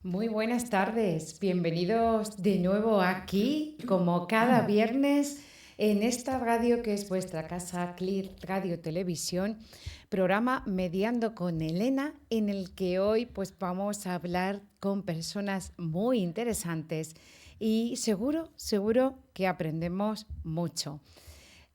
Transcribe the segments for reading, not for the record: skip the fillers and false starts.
Muy buenas tardes, bienvenidos de nuevo aquí, como cada viernes, en esta radio que es vuestra casa, CLIR Radio Televisión, programa Mediando con Elena, en el que hoy pues vamos a hablar con personas muy interesantes y seguro que aprendemos mucho.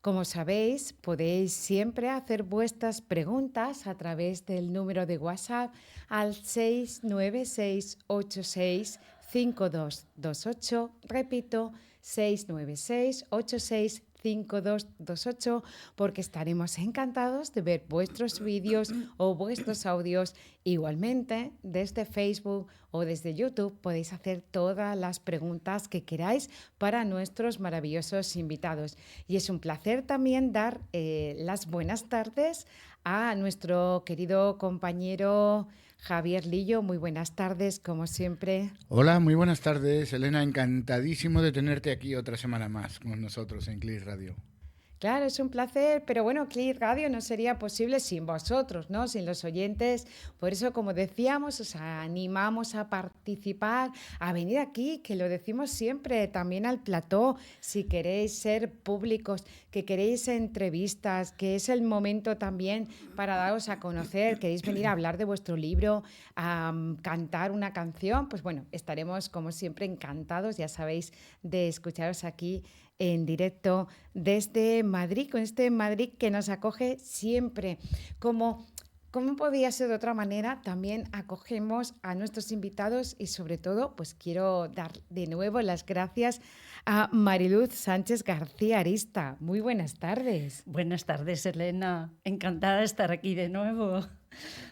Como sabéis, podéis siempre hacer vuestras preguntas a través del número de WhatsApp al 696865228. Repito, 696865228, porque estaremos encantados de ver vuestros vídeos o vuestros audios. Igualmente, desde Facebook o desde YouTube podéis hacer todas las preguntas que queráis para nuestros maravillosos invitados. Y es un placer también dar las buenas tardes a nuestro querido compañero Javier Lillo. Muy buenas tardes, como siempre. Hola, muy buenas tardes, Elena. Encantadísimo de tenerte aquí otra semana más con nosotros en CLIR Radio. Claro, es un placer, pero bueno, CLIR Radio no sería posible sin vosotros, ¿no? Sin los oyentes. Por eso, como decíamos, os animamos a participar, a venir aquí, que lo decimos siempre, también al plató, si queréis ser públicos, que queréis entrevistas, que es el momento también para daros a conocer, queréis venir a hablar de vuestro libro, a cantar una canción, pues bueno, estaremos como siempre encantados, ya sabéis, de escucharos aquí en directo desde Madrid, con este Madrid que nos acoge siempre. Como podía ser de otra manera, también acogemos a nuestros invitados y sobre todo, pues quiero dar de nuevo las gracias a Mariluz Sánchez García Arista. Muy buenas tardes. Buenas tardes, Elena. Encantada de estar aquí de nuevo.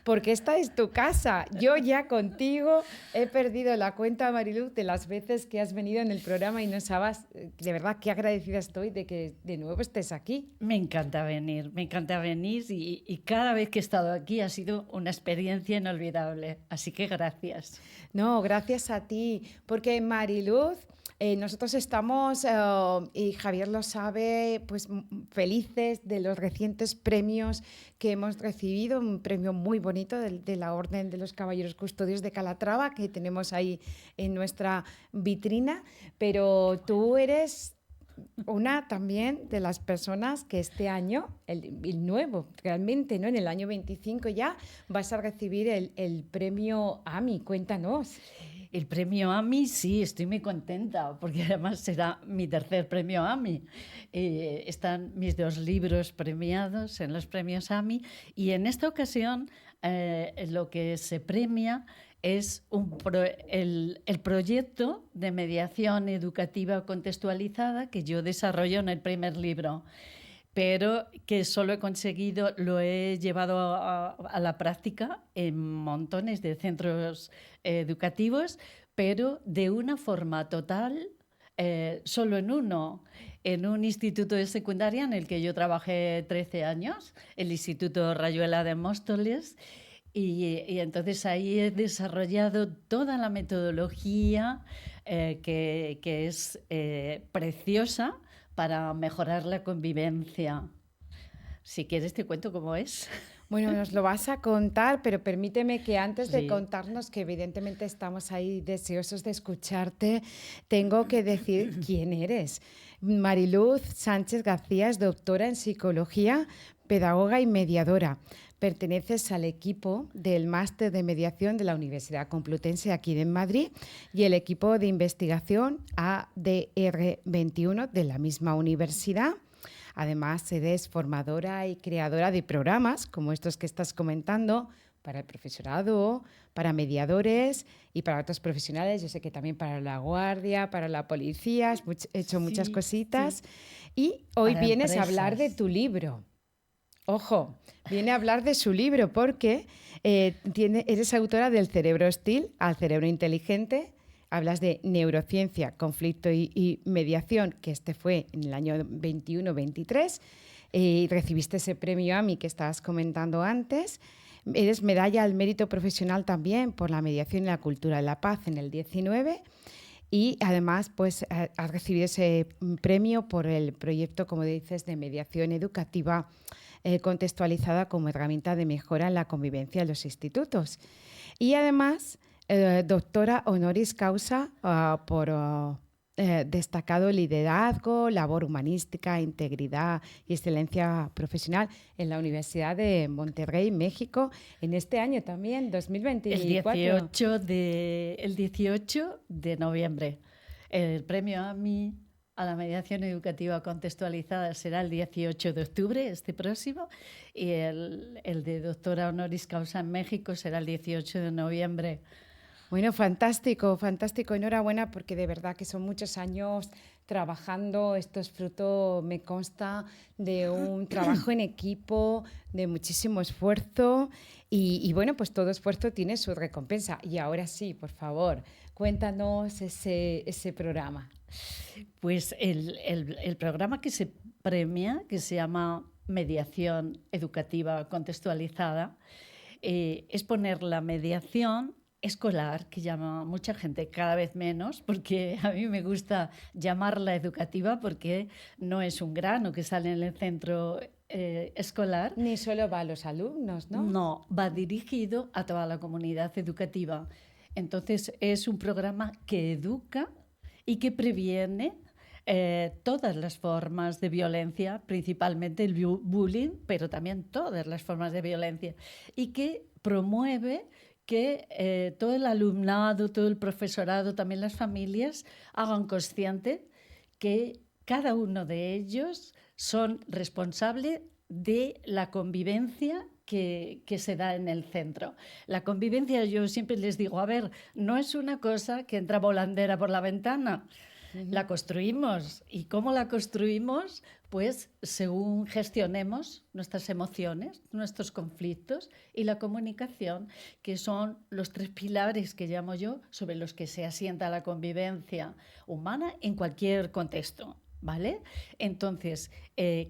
Porque esta es tu casa. Yo ya contigo he perdido la cuenta, Mariluz, de las veces que has venido en el programa y no sabes, de verdad, qué agradecida estoy de que de nuevo estés aquí. Me encanta venir y cada vez que he estado aquí ha sido una experiencia inolvidable. Así que gracias. No, gracias a ti, porque Mariluz... nosotros estamos, y Javier lo sabe, pues felices de los recientes premios que hemos recibido, un premio muy bonito de la Orden de los Caballeros Custodios de Calatrava que tenemos ahí en nuestra vitrina, pero tú eres una también de las personas que este año, el nuevo, realmente, ¿no? En el año 25 ya vas a recibir el premio AMI. Cuéntanos. El premio AMI, sí, estoy muy contenta, porque además será mi tercer premio AMI. Están mis 2 libros premiados en los premios AMI y en esta ocasión lo que se premia es el proyecto de mediación educativa contextualizada que yo desarrollo en el primer libro, pero que solo lo he llevado a la práctica en montones de centros educativos, pero de una forma total, solo en un instituto de secundaria en el que yo trabajé 13 años, el Instituto Rayuela de Móstoles, y entonces ahí he desarrollado toda la metodología que es preciosa para mejorar la convivencia. Si quieres te cuento cómo es. Bueno, nos lo vas a contar, pero permíteme que antes de contarnos, que evidentemente estamos ahí deseosos de escucharte, tengo que decir quién eres. Mariluz Sánchez García es doctora en psicología, pedagoga y mediadora. Perteneces al equipo del Máster de Mediación de la Universidad Complutense aquí en Madrid y el equipo de investigación ADR21 de la misma universidad. Además, eres formadora y creadora de programas como estos que estás comentando para el profesorado, para mediadores y para otros profesionales. Yo sé que también para la guardia, para la policía, has hecho muchas cositas. Sí. Y hoy para vienes empresas. A hablar de tu libro. Ojo, viene a hablar de su libro porque eres autora del Cerebro Hostil al Cerebro Inteligente. Hablas de neurociencia, conflicto y mediación, que este fue en el año 21-23. y recibiste ese premio AMI que estabas comentando antes. Eres medalla al mérito profesional también por la mediación y la cultura de la paz en el 19 y además pues has recibido ese premio por el proyecto, como dices, de mediación educativa contextualizada como herramienta de mejora en la convivencia en los institutos. Y además, doctora honoris causa por destacado liderazgo, labor humanística, integridad y excelencia profesional en la Universidad de Monterrey, México, en este año también, 2024. El 18 de noviembre. El premio AMI a la mediación educativa contextualizada será el 18 de octubre, este próximo, y el de doctora honoris causa en México será el 18 de noviembre. Bueno, fantástico, fantástico. Enhorabuena porque de verdad que son muchos años trabajando. Esto es fruto, me consta, de un trabajo en equipo, de muchísimo esfuerzo y bueno, pues todo esfuerzo tiene su recompensa. Y ahora sí, por favor, cuéntanos ese programa. Pues el programa que se premia, que se llama Mediación Educativa Contextualizada, es poner la mediación escolar, que llama mucha gente, cada vez menos, porque a mí me gusta llamarla educativa porque no es un grano que sale en el centro escolar. Ni solo va a los alumnos, ¿no? No, va dirigido a toda la comunidad educativa. Entonces es un programa que educa y que previene todas las formas de violencia, principalmente el bullying, pero también todas las formas de violencia, y que promueve que todo el alumnado, todo el profesorado, también las familias hagan consciente que cada uno de ellos son responsables de la convivencia que se da en el centro. La convivencia, yo siempre les digo, a ver, no es una cosa que entra volandera por la ventana. La construimos. ¿Y cómo la construimos? Pues según gestionemos nuestras emociones, nuestros conflictos y la comunicación, que son los 3 pilares que llamo yo, sobre los que se asienta la convivencia humana en cualquier contexto, ¿vale? Entonces,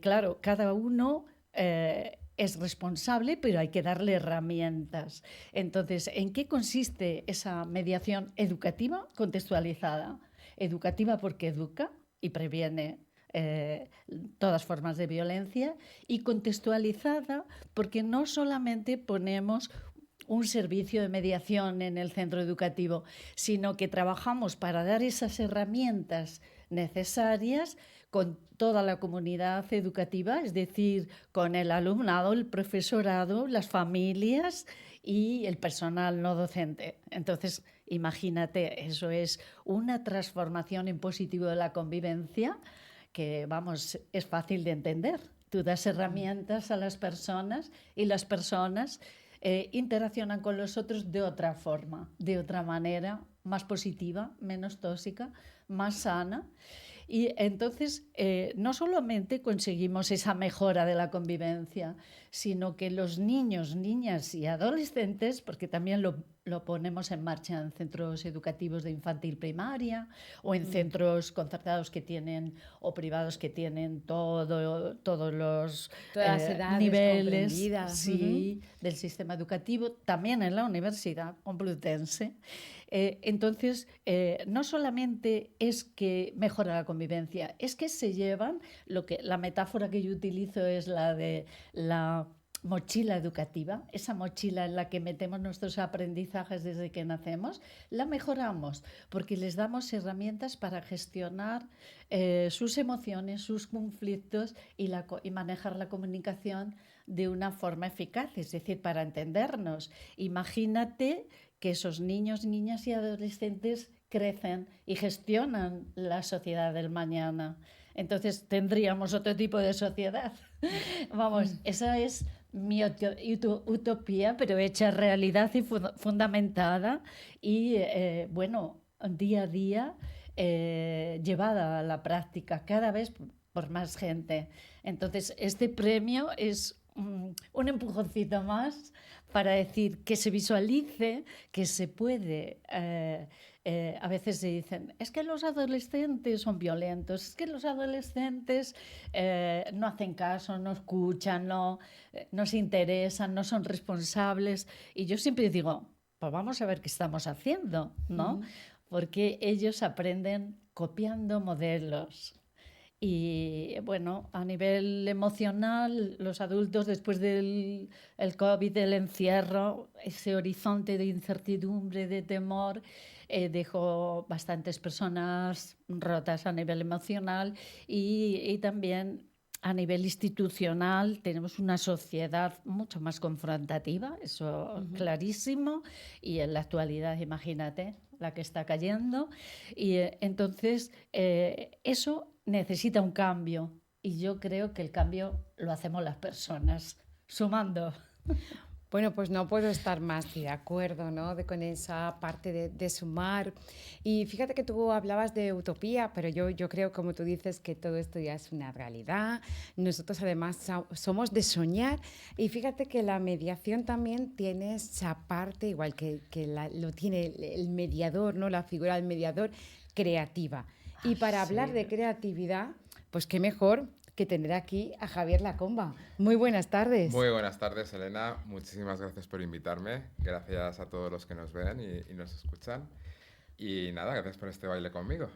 claro, cada uno es responsable, pero hay que darle herramientas. Entonces, ¿en qué consiste esa mediación educativa contextualizada? Educativa porque educa y previene todas formas de violencia, y contextualizada porque no solamente ponemos un servicio de mediación en el centro educativo, sino que trabajamos para dar esas herramientas necesarias con toda la comunidad educativa, es decir, con el alumnado, el profesorado, las familias y el personal no docente. Entonces, imagínate, eso es una transformación en positivo de la convivencia que, vamos, es fácil de entender. Tú das herramientas a las personas y las personas interaccionan con los otros de otra forma, de otra manera, más positiva, menos tóxica, más sana. Y entonces no solamente conseguimos esa mejora de la convivencia, sino que los niños, niñas y adolescentes, porque también lo ponemos en marcha en centros educativos de infantil primaria o en centros concertados que tienen o privados que tienen todos los Todas las edades niveles del sistema educativo, también en la Universidad Complutense. Entonces, no solamente es que mejora la convivencia, es que se llevan, la metáfora que yo utilizo es la de la mochila educativa, esa mochila en la que metemos nuestros aprendizajes desde que nacemos, la mejoramos porque les damos herramientas para gestionar sus emociones, sus conflictos y manejar la comunicación de una forma eficaz, es decir, para entendernos. Imagínate que esos niños, niñas y adolescentes crecen y gestionan la sociedad del mañana. Entonces tendríamos otro tipo de sociedad. Vamos, esa es mi utopía, pero hecha realidad y fundamentada y, bueno, día a día llevada a la práctica cada vez por más gente. Entonces, este premio es un empujoncito más para decir que se visualice, que se puede. A veces se dicen, es que los adolescentes son violentos, es que los adolescentes no hacen caso, no escuchan, no se interesan, no son responsables. Y yo siempre digo, pues vamos a ver qué estamos haciendo, ¿no? Porque ellos aprenden copiando modelos. Y bueno, a nivel emocional, los adultos después del el COVID, del encierro, ese horizonte de incertidumbre, de temor, dejó bastantes personas rotas a nivel emocional y también a nivel institucional tenemos una sociedad mucho más confrontativa, eso clarísimo, y en la actualidad, imagínate, la que está cayendo. Y entonces eso necesita un cambio y yo creo que el cambio lo hacemos las personas, sumando. Bueno, pues no puedo estar más de acuerdo, ¿no? Con esa parte de sumar. Y fíjate que tú hablabas de utopía, pero yo creo, como tú dices, que todo esto ya es una realidad. Nosotros además somos de soñar. Y fíjate que la mediación también tiene esa parte, igual lo tiene el mediador, ¿no? La figura del mediador creativa. Y para hablar Sí. de creatividad, pues qué mejor que tener aquí a Javier Lacomba. Muy buenas tardes. Muy buenas tardes, Elena. Muchísimas gracias por invitarme. Gracias a todos los que nos ven y nos escuchan. Y nada, gracias por este baile conmigo.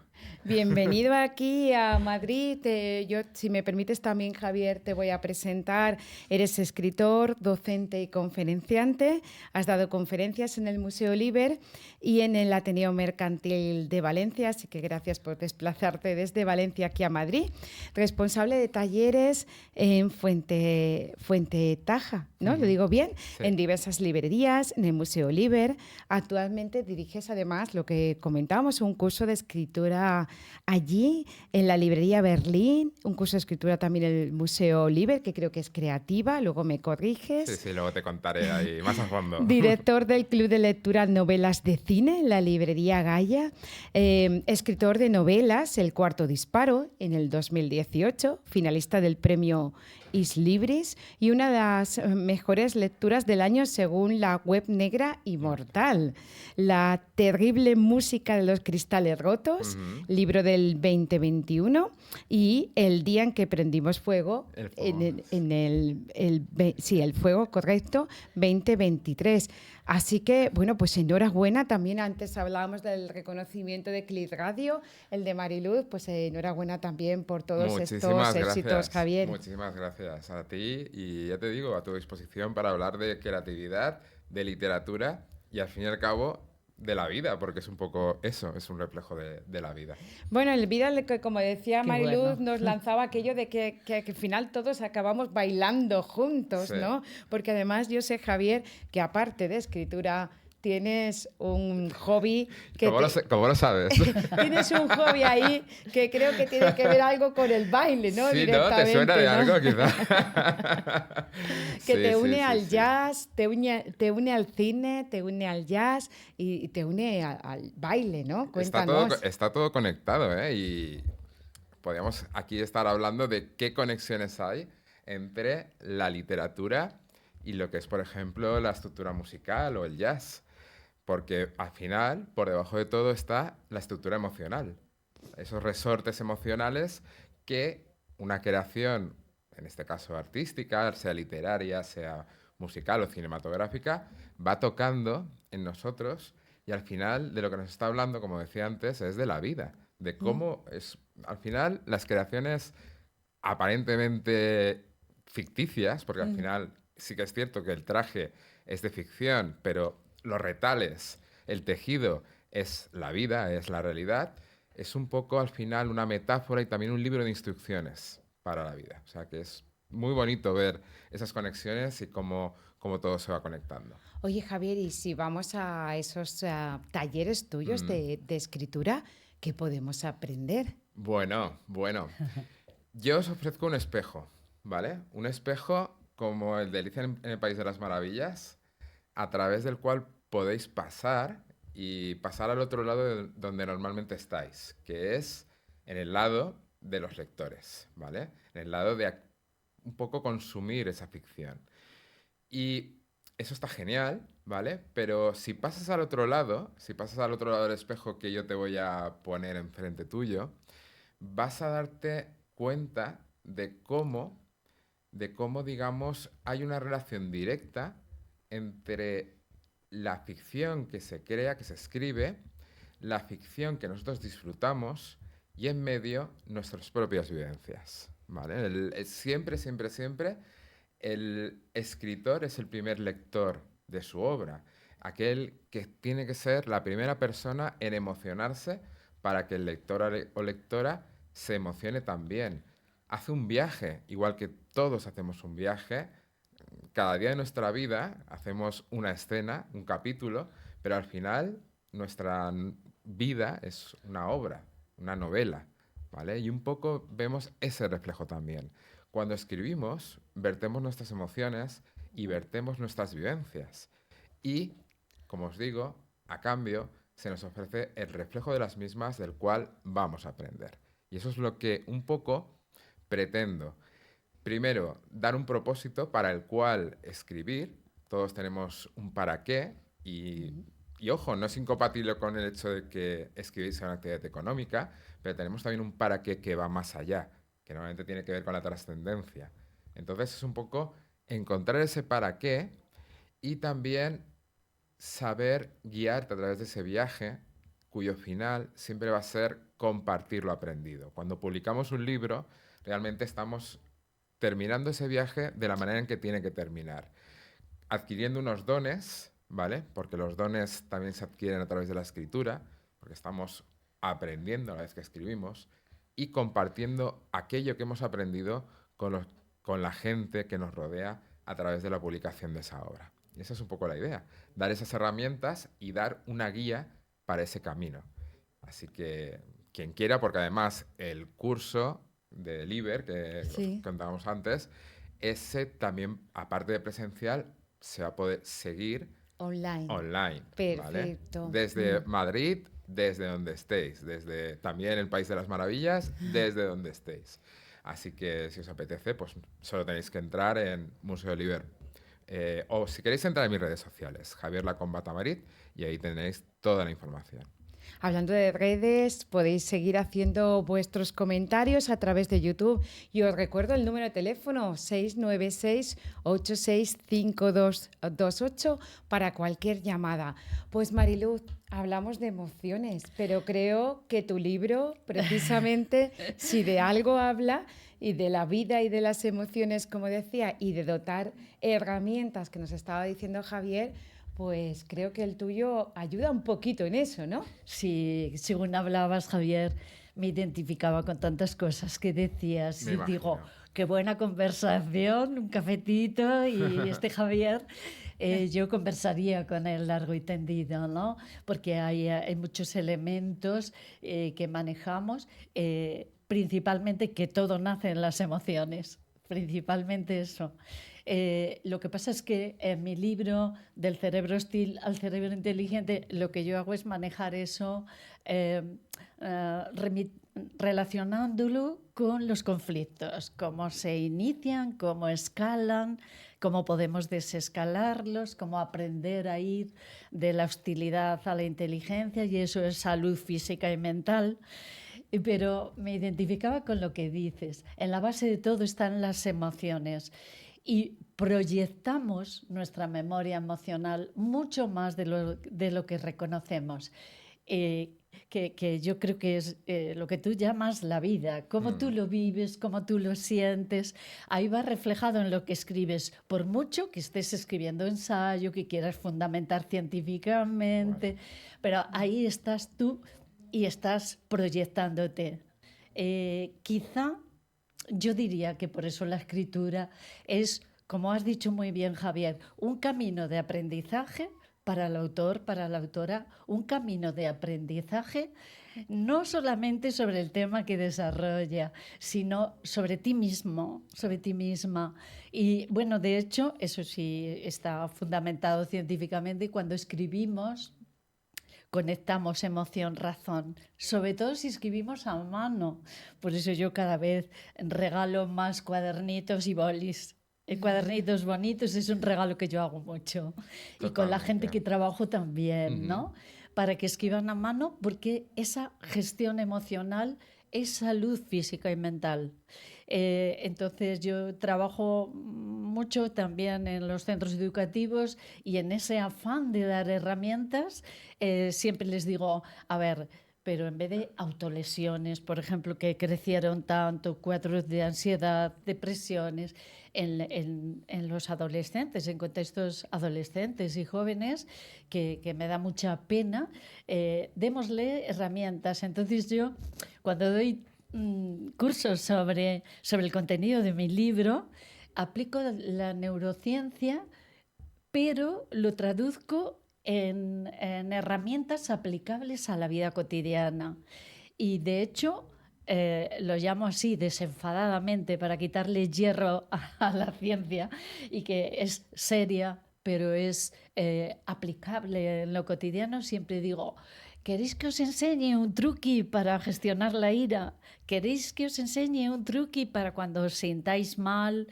Bienvenido aquí a Madrid. Yo, si me permites también, Javier, te voy a presentar. Eres escritor, docente y conferenciante. Has dado conferencias en el Museo Liber y en el Ateneo Mercantil de Valencia, así que gracias por desplazarte desde Valencia aquí a Madrid. Responsable de talleres en Fuente Taja, ¿no? ¿Lo digo bien? Sí. En diversas librerías, en el Museo Liber. Actualmente diriges además lo que comentábamos, un curso de escritura allí, en la librería Berlín, un curso de escritura también en el Museo Liber, que creo que es creativa, luego me corriges. Sí, luego te contaré ahí más a fondo. Director del Club de Lectura Novelas de Cine en la librería Gaia, escritor de novelas El Cuarto Disparo en el 2018, finalista del premio Is Libris y una de las mejores lecturas del año según la web negra Inmortal. La terrible música de los cristales rotos, libro del 2021, y El día en que prendimos fuego, El fuego. el fuego, correcto, 2023. Así que, bueno, pues enhorabuena. También antes hablábamos del reconocimiento de Click Radio, el de Mariluz, pues enhorabuena también por todos estos éxitos, Javier. Muchísimas gracias a ti y ya te digo, a tu disposición para hablar de creatividad, de literatura y al fin y al cabo de la vida, porque es un poco eso, es un reflejo de la vida. Bueno, el video, como decía Qué Mariluz, bueno. nos lanzaba aquello de que al final todos acabamos bailando juntos, Sí. ¿no? Porque además yo sé, Javier, que aparte de escritura tienes un hobby que ¿Cómo lo sabes? tienes un hobby ahí que creo que tiene que ver algo con el baile, ¿no? Sí, ¿no? ¿Te suena de ¿no? algo, quizá? Que Sí, te sí, une sí, al sí. jazz, te une al cine, te une al jazz y te une al baile, ¿no? Cuéntanos. Está todo conectado, ¿eh? Y podríamos aquí estar hablando de qué conexiones hay entre la literatura y lo que es, por ejemplo, la estructura musical o el jazz. Porque al final, por debajo de todo está la estructura emocional. Esos resortes emocionales que una creación, en este caso artística, sea literaria, sea musical o cinematográfica, va tocando en nosotros y al final de lo que nos está hablando, como decía antes, es de la vida, de cómo es, al final las creaciones aparentemente ficticias, porque al final sí que es cierto que el traje es de ficción, pero los retales, el tejido es la vida, es la realidad, es un poco al final una metáfora y también un libro de instrucciones para la vida. O sea que es muy bonito ver esas conexiones y cómo todo se va conectando. Oye, Javier, y si vamos a esos talleres tuyos de escritura, ¿qué podemos aprender? Bueno. Yo os ofrezco un espejo, ¿vale? Un espejo como el de Alicia en el País de las Maravillas, a través del cual podéis pasar al otro lado de donde normalmente estáis, que es en el lado de los lectores, ¿vale? En el lado de un poco consumir esa ficción. Y eso está genial, ¿vale? Pero si pasas al otro lado, si pasas al otro lado del espejo que yo te voy a poner enfrente tuyo, vas a darte cuenta de cómo, digamos, hay una relación directa entre la ficción que se crea, que se escribe, la ficción que nosotros disfrutamos y en medio nuestras propias vivencias, ¿vale? Siempre, siempre, siempre el escritor es el primer lector de su obra, aquel que tiene que ser la primera persona en emocionarse para que el lector o lectora se emocione también. Hace un viaje, igual que todos hacemos un viaje, cada día de nuestra vida hacemos una escena, un capítulo, pero al final nuestra vida es una obra, una novela, ¿vale? Y un poco vemos ese reflejo también. Cuando escribimos, vertemos nuestras emociones y vertemos nuestras vivencias. Y, como os digo, a cambio se nos ofrece el reflejo de las mismas del cual vamos a aprender. Y eso es lo que un poco pretendo. Primero, dar un propósito para el cual escribir. Todos tenemos un para qué y ojo, no es incompatible con el hecho de que escribir sea una actividad económica, pero tenemos también un para qué que va más allá, que normalmente tiene que ver con la trascendencia. Entonces es un poco encontrar ese para qué y también saber guiarte a través de ese viaje cuyo final siempre va a ser compartir lo aprendido. Cuando publicamos un libro, realmente estamos terminando ese viaje de la manera en que tiene que terminar, adquiriendo unos dones, ¿vale? Porque los dones también se adquieren a través de la escritura, porque estamos aprendiendo a la vez que escribimos y compartiendo aquello que hemos aprendido con la gente que nos rodea a través de la publicación de esa obra. Y esa es un poco la idea, dar esas herramientas y dar una guía para ese camino. Así que quien quiera, porque además el curso de Liber, que os Sí, contábamos antes, ese también, aparte de presencial, se va a poder seguir online. online, ¿vale? Perfecto. Desde Madrid, desde donde estéis, desde también el País de las Maravillas, desde donde estéis. Así que si os apetece, pues solo tenéis que entrar en Museo Liber. O si queréis entrar en mis redes sociales, Javier Lacomba Tamarit, y ahí tenéis toda la información. Hablando de redes, podéis seguir haciendo vuestros comentarios a través de YouTube. Y os recuerdo el número de teléfono 696-865228 para cualquier llamada. Pues Mariluz, hablamos de emociones, pero creo que tu libro, precisamente, si de algo habla, y de la vida y de las emociones, como decía, y de dotar herramientas que nos estaba diciendo Javier, pues creo que el tuyo ayuda un poquito en eso, ¿no? Sí, según hablabas, Javier, me identificaba con tantas cosas que decías Me y digo, imagino. qué buena conversación, un cafetito y este Javier, yo conversaría con él largo y tendido, ¿no? Porque hay muchos elementos que manejamos, principalmente que todo nace en las emociones, principalmente eso. Lo que pasa es que en mi libro Del cerebro hostil al cerebro inteligente, lo que yo hago es manejar eso eh, relacionándolo con los conflictos, cómo se inician, cómo escalan, cómo podemos desescalarlos, cómo aprender a ir de la hostilidad a la inteligencia, y eso es salud física y mental. Pero me identificaba con lo que dices. En la base de todo están las emociones. Y proyectamos nuestra memoria emocional mucho más de lo que reconocemos. Que yo creo que es lo que tú llamas la vida, cómo tú Mm, lo vives, cómo tú lo sientes, ahí va reflejado en lo que escribes, por mucho que estés escribiendo ensayo, que quieras fundamentar guay. científicamente, pero ahí estás tú y estás proyectándote. Quizá yo diría que por eso la escritura es, como has dicho muy bien, Javier, un camino de aprendizaje para el autor, para la autora, un camino de aprendizaje no solamente sobre el tema que desarrolla, sino sobre ti mismo, sobre ti misma. Y bueno, de hecho, eso sí está fundamentado científicamente, cuando escribimos conectamos emoción-razón, sobre todo si escribimos a mano. Por eso yo cada vez regalo más cuadernitos y bolis. Cuadernitos bonitos es un regalo que yo hago mucho. Y con la gente que trabajo también, ¿no? Para que escriban a mano, porque esa gestión emocional es salud física y mental. Entonces yo trabajo mucho también en los centros educativos y en ese afán de dar herramientas, siempre les digo, a ver, pero en vez de autolesiones, por ejemplo, que crecieron tanto, cuadros de ansiedad, depresiones, en los adolescentes, en contextos adolescentes y jóvenes, que me da mucha pena, démosle herramientas. Entonces yo, cuando doy cursos sobre el contenido de mi libro, aplico la neurociencia, pero lo traduzco en herramientas aplicables a la vida cotidiana. Y de hecho, lo llamo así desenfadadamente para quitarle hierro a la ciencia, y que es seria, pero es aplicable en lo cotidiano. Siempre digo, ¿queréis que os enseñe un truqui para gestionar la ira? ¿Queréis que os enseñe un truqui para cuando os sintáis mal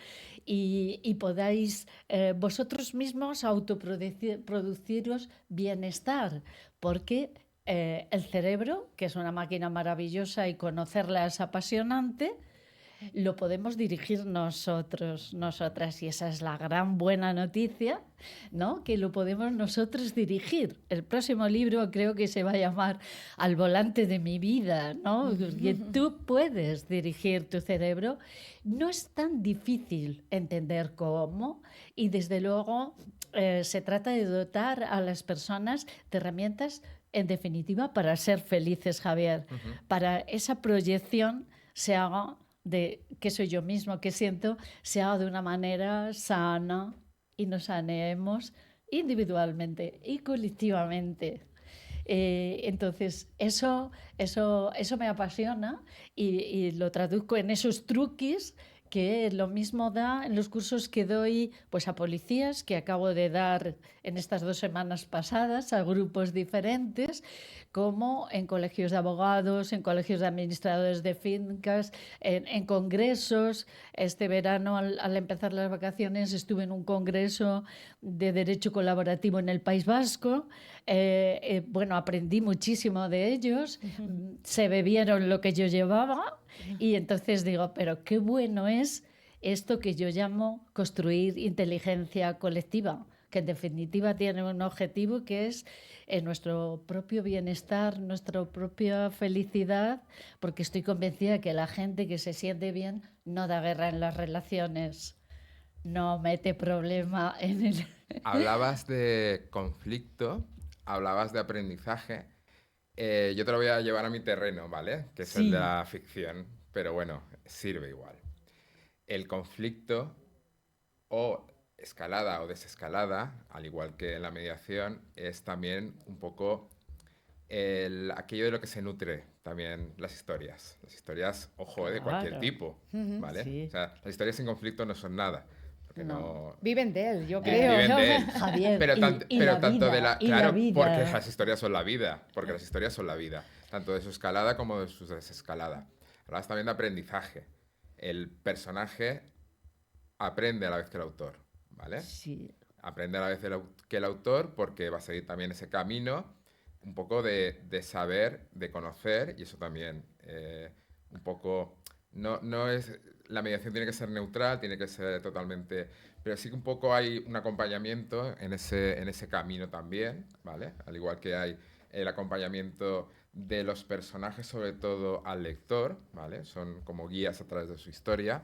y podáis vosotros mismos autoproduciros bienestar? Porque el cerebro, que es una máquina maravillosa y conocerla es apasionante, lo podemos dirigir nosotros, nosotras, y esa es la gran buena noticia, ¿no? Que lo podemos nosotros dirigir. El próximo libro creo que se va a llamar Al volante de mi vida, ¿no? Que tú puedes dirigir tu cerebro. No es tan difícil entender cómo, y desde luego se trata de dotar a las personas de herramientas, en definitiva, para ser felices, Javier, para esa proyección se haga de qué soy yo mismo, qué siento, se haga de una manera sana y nos saneemos individualmente y colectivamente. Entonces, eso me apasiona, y lo traduzco en esos truquis que lo mismo da en los cursos que doy, pues, a policías, que acabo de dar en estas 2 semanas pasadas a grupos diferentes, como en colegios de abogados, en colegios de administradores de fincas, en congresos. Este verano, al empezar las vacaciones, estuve en un congreso de Derecho Colaborativo en el País Vasco. Bueno, aprendí muchísimo de ellos, se bebieron lo que yo llevaba, y entonces digo, pero qué bueno es esto que yo llamo construir inteligencia colectiva, que en definitiva tiene un objetivo que es nuestro propio bienestar, nuestra propia felicidad, porque estoy convencida que la gente que se siente bien no da guerra en las relaciones, no mete problema en el... Hablabas de conflicto, hablabas de aprendizaje. Yo te lo voy a llevar a mi terreno, ¿vale? Que es el de Sí, la ficción, pero bueno, sirve igual. El conflicto, o escalada o desescalada, al igual que en la mediación, es también un poco aquello de lo que se nutre también las historias. Las historias, ojo, de cualquier claro, tipo, ¿vale? O sí, sea, las historias sin conflicto no son nada, porque no. no... Viven de él, yo creo, Viven ¿no? de él. Javier, Pero, y pero la tanto de vida, la... y la Claro, porque vida. las historias son la vida. Porque las historias son la vida. Tanto de su escalada como de su desescalada. Hablabas también de aprendizaje. El personaje aprende a la vez que el autor, ¿vale? Sí, Aprende a la vez que el autor, porque va a seguir también ese camino un poco de saber, de conocer, y eso también un poco... No es... La mediación tiene que ser neutral, tiene que ser totalmente... Pero sí que un poco hay un acompañamiento en ese camino también, ¿vale? Al igual que hay el acompañamiento de los personajes, sobre todo al lector, ¿vale? Son como guías a través de su historia.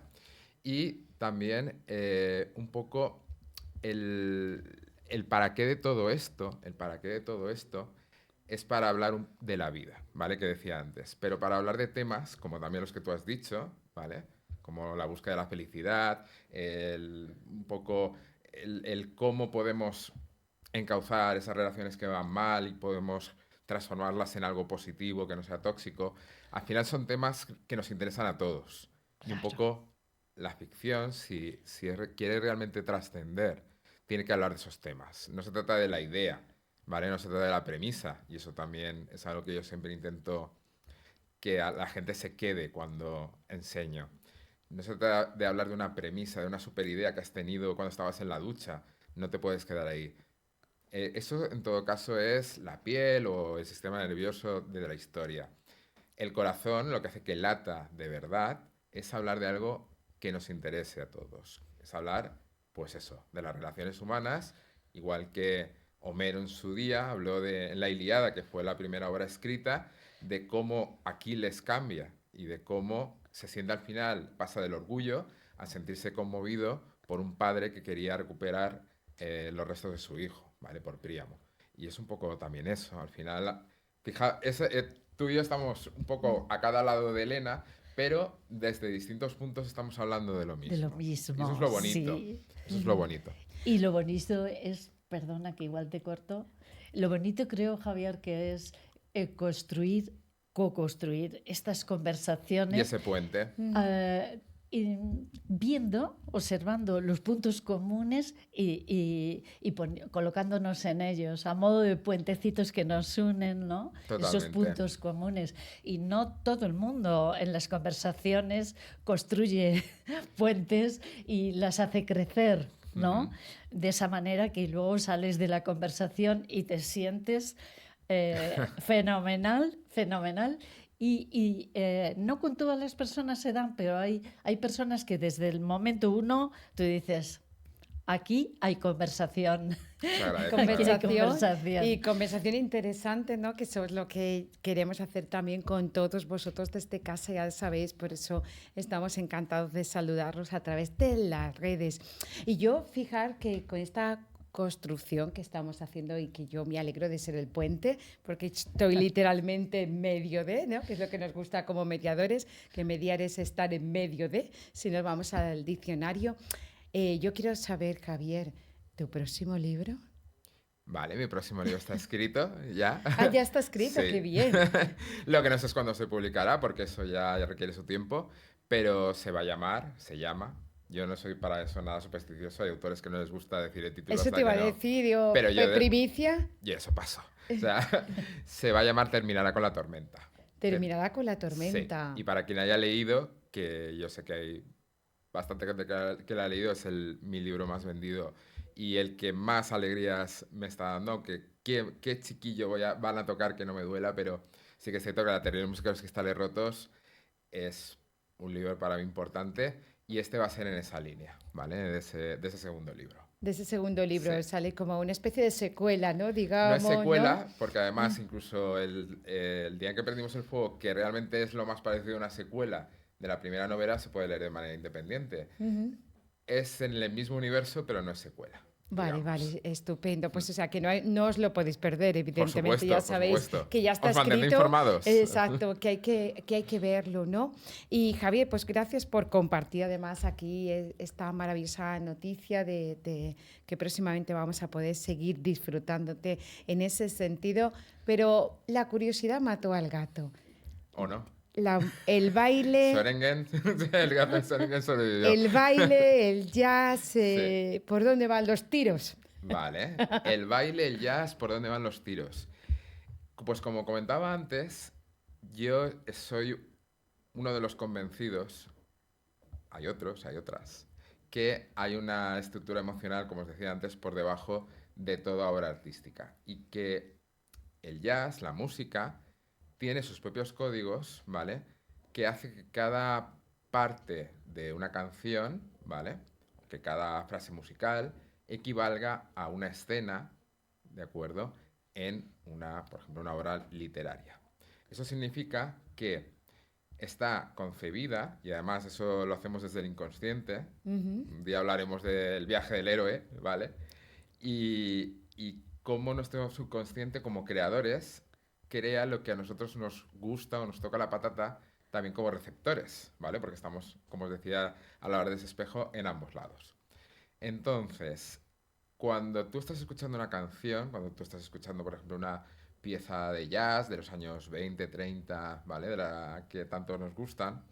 Y también un poco el para qué de todo esto, el para qué de todo esto es para hablar de la vida, ¿vale? Que decía antes. Pero para hablar de temas, como también los que tú has dicho, ¿vale? Como la búsqueda de la felicidad, un poco el cómo podemos encauzar esas relaciones que van mal y podemos transformarlas en algo positivo, que no sea tóxico. Al final son temas que nos interesan a todos. Y un claro. poco la ficción, si quiere realmente trascender, tiene que hablar de esos temas. No se trata de la idea, ¿vale? No se trata de la premisa, y eso también es algo que yo siempre intento que a la gente se quede cuando enseño. No se trata de hablar de una premisa, de una superidea que has tenido cuando estabas en la ducha. No te puedes quedar ahí. Eso, en todo caso, es la piel o el sistema nervioso de la historia. El corazón, lo que hace que lata de verdad, es hablar de algo que nos interese a todos. Es hablar, pues eso, de las relaciones humanas, igual que Homero en su día habló en la Ilíada, que fue la primera obra escrita, de cómo Aquiles cambia y de cómo se siente al final, pasa del orgullo a sentirse conmovido por un padre que quería recuperar los restos de su hijo, ¿vale? Por Príamo. Y es un poco también eso. Al final, fija, tú y yo estamos un poco a cada lado de Elena, pero desde distintos puntos estamos hablando de lo mismo. De lo Y eso mismo, es lo bonito. sí. Eso es lo bonito. Y lo bonito es, perdona que igual te corto, lo bonito creo, Javier, que es construir, co-construir estas Y conversaciones ese puente. y viendo, observando los puntos comunes y colocándonos en ellos, a modo de puentecitos que nos unen, ¿no? Esos Totalmente. puntos comunes. Y no todo el mundo en las conversaciones construye puentes y las hace crecer, ¿no? Ujú. De esa manera que luego sales de la conversación y te sientes fenomenal, fenomenal. No con todas las personas se dan, pero hay personas que desde el momento uno tú dices, aquí hay conversación. Se agradece. Aquí hay Conversación conversación. y conversación interesante, ¿no? Que eso es lo que queremos hacer también con todos vosotros desde casa, ya sabéis, por eso estamos encantados de saludarlos a través de las redes. Y yo, fijar que con esta construcción que estamos haciendo y que yo me alegro de ser el puente, porque estoy literalmente en medio de, ¿no? Que es lo que nos gusta como mediadores, que mediar es estar en medio de, si nos vamos al diccionario. Yo quiero saber, Javier, ¿tu próximo libro? Vale, mi próximo libro está escrito ya. Ah, ya está escrito, Sí. qué bien. Lo que no sé es cuándo se publicará, porque eso ya requiere su tiempo, pero se llama. Yo no soy para eso nada supersticioso, hay autores que no les gusta decir el título Eso hasta te iba a que no. decir, yo, Pero yo primicia, Y eso pasó. O sea, se va a llamar Terminará con la tormenta. terminará con la Sí. tormenta. Y para quien haya leído, que yo sé que hay bastante gente que la ha leído, es mi libro más vendido y el que más alegrías me está dando, qué chiquillo van a tocar que no me duela, pero sí que es cierto que La terrible música de los cristales rotos es un libro para mí importante y este va a ser en esa línea, ¿vale? De ese segundo libro. De ese segundo libro Sí. sale como una especie de secuela, ¿no? No Digamos, es secuela, porque además incluso el día en que perdimos el fuego, que realmente es lo más parecido a una secuela de la primera novela, se puede leer de manera independiente. Ujú. Es en el mismo universo, pero no es secuela. Vale, digamos. vale, estupendo. Pues o sea, que no os lo podéis perder, evidentemente. supuesto, Ya por sabéis supuesto. que ya está Os mantendré escrito. informados. Exacto, que hay que verlo, ¿no? Y Javier, pues gracias por compartir además aquí esta maravillosa noticia de que próximamente vamos a poder seguir disfrutándote en ese sentido. Pero la curiosidad mató al gato. ¿O no? El baile. Sorengen, el gato de Sorengen sobrevivió. El baile, el jazz, Sí. ¿por dónde van los tiros? Vale. El baile, el jazz, ¿por dónde van los tiros? Pues como comentaba antes, yo soy uno de los convencidos, hay otros, hay otras, que hay una estructura emocional, como os decía antes, por debajo de toda obra artística. Y que el jazz, la música, tiene sus propios códigos, ¿vale? Que hace que cada parte de una canción, ¿vale? Que cada frase musical equivalga a una escena, ¿de acuerdo? En por ejemplo, una obra literaria. Eso significa que está concebida, y además eso lo hacemos desde el inconsciente, un día hablaremos del viaje del héroe, ¿vale? Y cómo nuestro subconsciente, como creadores, crea lo que a nosotros nos gusta o nos toca la patata, también como receptores, ¿vale? Porque estamos, como os decía, a la hora de ese espejo, en ambos lados. Entonces, cuando tú estás escuchando una canción, cuando tú estás escuchando, por ejemplo, una pieza de jazz de los años 20, 30, ¿vale? De la que tanto nos gustan,